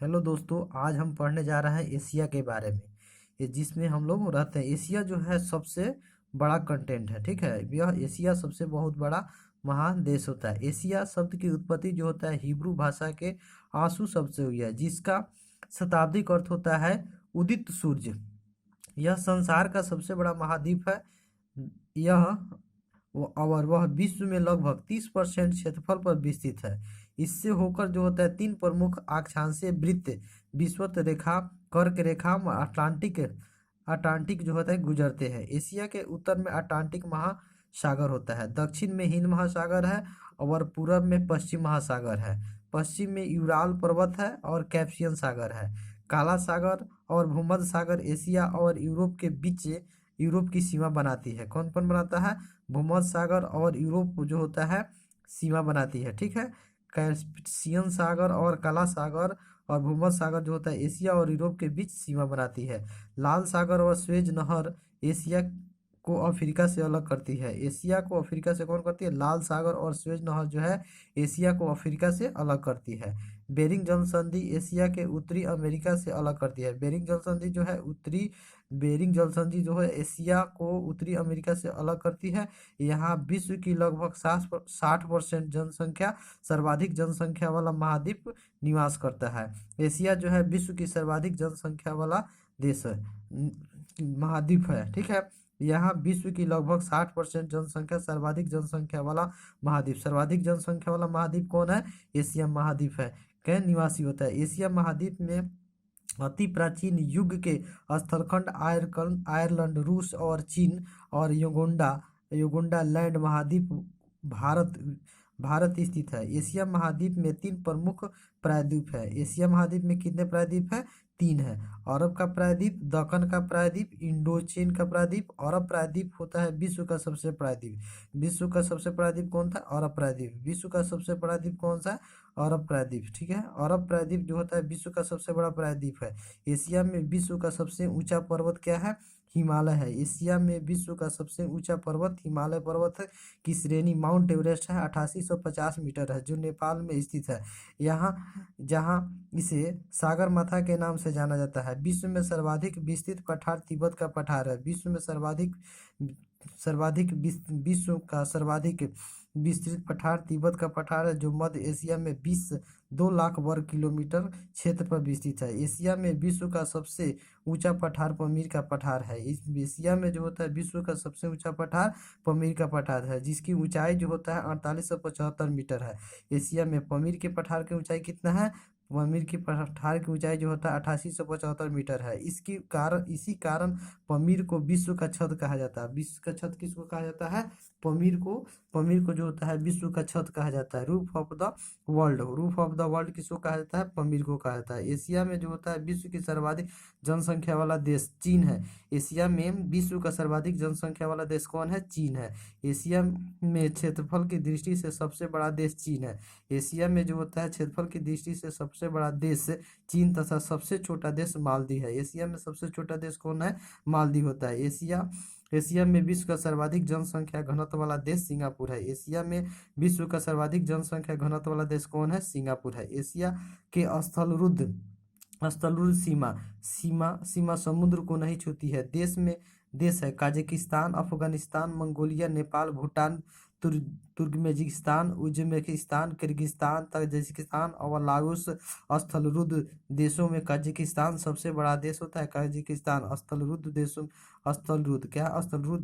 Hello दोस्तों, आज हम पढ़ने जा रहे हैं एशिया के बारे में। ये जिसमें हम लोग रहते हैं। एशिया जो है सबसे बड़ा कंटेंट है, ठीक है। यह एशिया सबसे बहुत बड़ा महादेश होता है। एशिया शब्द की उत्पत्ति जो होता है हिब्रू भाषा के आंसू शब्द से हुई है, जिसका शताब्दिक अर्थ होता है उदित सूर्य। यह संसार का सबसे बड़ा महाद्वीप है। यह और वह विश्व में लगभग 30% क्षेत्रफल पर विस्तृत है। इससे होकर जो होता है तीन प्रमुख अक्षांशीय वृत्त विषुवत रेखा, कर्क रेखा, अटलांटिक अटलांटिक जो होता है गुजरते हैं। एशिया के उत्तर में अटलांटिक महासागर होता है, दक्षिण में हिंद महासागर है और पूरब में पश्चिम महासागर है। पश्चिम में यूराल पर्वत है और कैस्पियन सागर है। काला सागर और भूमध्य सागर एशिया और यूरोप के बीच यूरोप की सीमा बनाती है। कौन कौन बनाता है? भूमध्य सागर और यूरोप जो होता है सीमा बनाती है, ठीक है। कैस्पियन सागर और काला सागर और भूमध्य सागर जो होता है एशिया और यूरोप के बीच सीमा बनाती है। लाल सागर और स्वेज नहर एशिया को अफ्रीका से अलग करती है। एशिया को अफ्रीका से कौन करती है? लाल सागर और स्वेज नहर जो है एशिया को अफ्रीका से अलग करती है। बेरिंग जल संधि एशिया के उत्तरी अमेरिका से अलग करती है। बेरिंग जल संधि जो है एशिया को उत्तरी अमेरिका से अलग करती है। यहाँ विश्व की लगभग 60% जनसंख्या, सर्वाधिक जनसंख्या वाला महाद्वीप निवास करता है। एशिया जो है विश्व की सर्वाधिक जनसंख्या वाला देश है, महाद्वीप है, ठीक है। यहाँ विश्व की लगभग 60% जनसंख्या, सर्वाधिक जनसंख्या वाला महाद्वीप। सर्वाधिक जनसंख्या वाला महाद्वीप कौन है? एशिया महाद्वीप है, के निवासी होता है। एशिया महाद्वीप में अति प्राचीन युग के स्थलखंड आयरलैंड, रूस और चीन और युगुंडा लैंड महाद्वीप भारत भारत स्थित है। एशिया महाद्वीप में तीन प्रमुख प्रायद्वीप है। एशिया महाद्वीप में कितने प्रायद्वीप है? तीन है। अरब का प्रायद्वीप, दक्कन का प्रायद्वीप, इंडोचीन का प्रायद्वीप। अरब प्रायद्वीप होता है विश्व का सबसे प्रायद्वीप। विश्व का सबसे प्रायद्वीप कौन था? अरब प्रायद्वीप। विश्व का सबसे प्रायद्वीप कौन सा? अरब प्रायद्वीप, ठीक है। अरब प्रायद्वीप जो होता है विश्व का सबसे बड़ा प्रायद्वीप है। एशिया में विश्व का सबसे ऊंचा पर्वत क्या है? हिमालय है। एशिया में विश्व का सबसे ऊंचा पर्वत हिमालय पर्वत है की श्रेणी माउंट एवरेस्ट है, 8850 मीटर है, जो नेपाल में स्थित है। यहाँ जहाँ इसे सागर माथा के नाम से जाना जाता है। विश्व में सर्वाधिक विस्तृत पठार तिब्बत का पठार है। विश्व का सर्वाधिक विस्तृत पठार तिब्बत का पठार है, जो मध्य एशिया में 2 लाख वर्ग किलोमीटर क्षेत्र पर विस्तृत है। एशिया में विश्व का सबसे ऊंचा पठार पमीर का पठार है। इस एशिया में जो होता है विश्व का सबसे ऊंचा पठार पमीर का पठार है, जिसकी ऊंचाई जो होता है 4875 मीटर है। एशिया में पमीर के पठार की ऊंचाई कितना है? पमीर के पठार की ऊंचाई जो होता है 8875 मीटर है। इसी कारण पमीर को विश्व का छत कहा जाता है। विश्व का छत किसको कहा जाता है? पमीर को जो होता है विश्व का छत कहा जाता है। रूफ ऑफ द वर्ल्ड किसको कहा जाता है? पमीर को कहा जाता है। एशिया में जो होता है विश्व की सर्वाधिक जनसंख्या वाला देश चीन है। एशिया में विश्व का सर्वाधिक जनसंख्या वाला देश कौन है? चीन है। एशिया में क्षेत्रफल की दृष्टि से सबसे बड़ा देश चीन है। एशिया में जो होता है क्षेत्रफल की दृष्टि से सबसे बड़ा देश चीन तथा सबसे छोटा देश मालदीव है। एशिया में सबसे छोटा देश कौन है? मालदीव होता है। एशिया में विश्व का सर्वाधिक जनसंख्या घनत्व वाला देश सिंगापुर है। एशिया में विश्व का सर्वाधिक जनसंख्या घनत्व वाला देश कौन है? सिंगापुर है। एशिया के स्थलरुद्ध सीमा समुद्र को नहीं छूती है। देश है Kazakhstan, Afghanistan, Mongolia, Nepal, Bhutan, Turkmenistan, Uzbekistan, Kyrgyzstan, Tajikistan और लाओस। स्थलरुद्ध देशों में काजाकिस्तान सबसे बड़ा देश होता है। काजाकिस्तान स्थलरुद्ध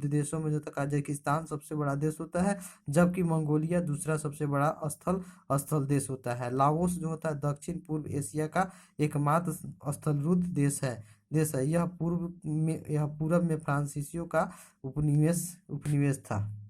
देशों में जो था काजाकिस्तान सबसे बड़ा देश होता है, जबकि मंगोलिया दूसरा सबसे बड़ा स्थल देश होता है। लाओस जो होता है दक्षिण पूर्व एशिया का एकमात्र स्थलरुद्ध देश है। यह पूर्व में फ्रांसीसियों का उपनिवेश था।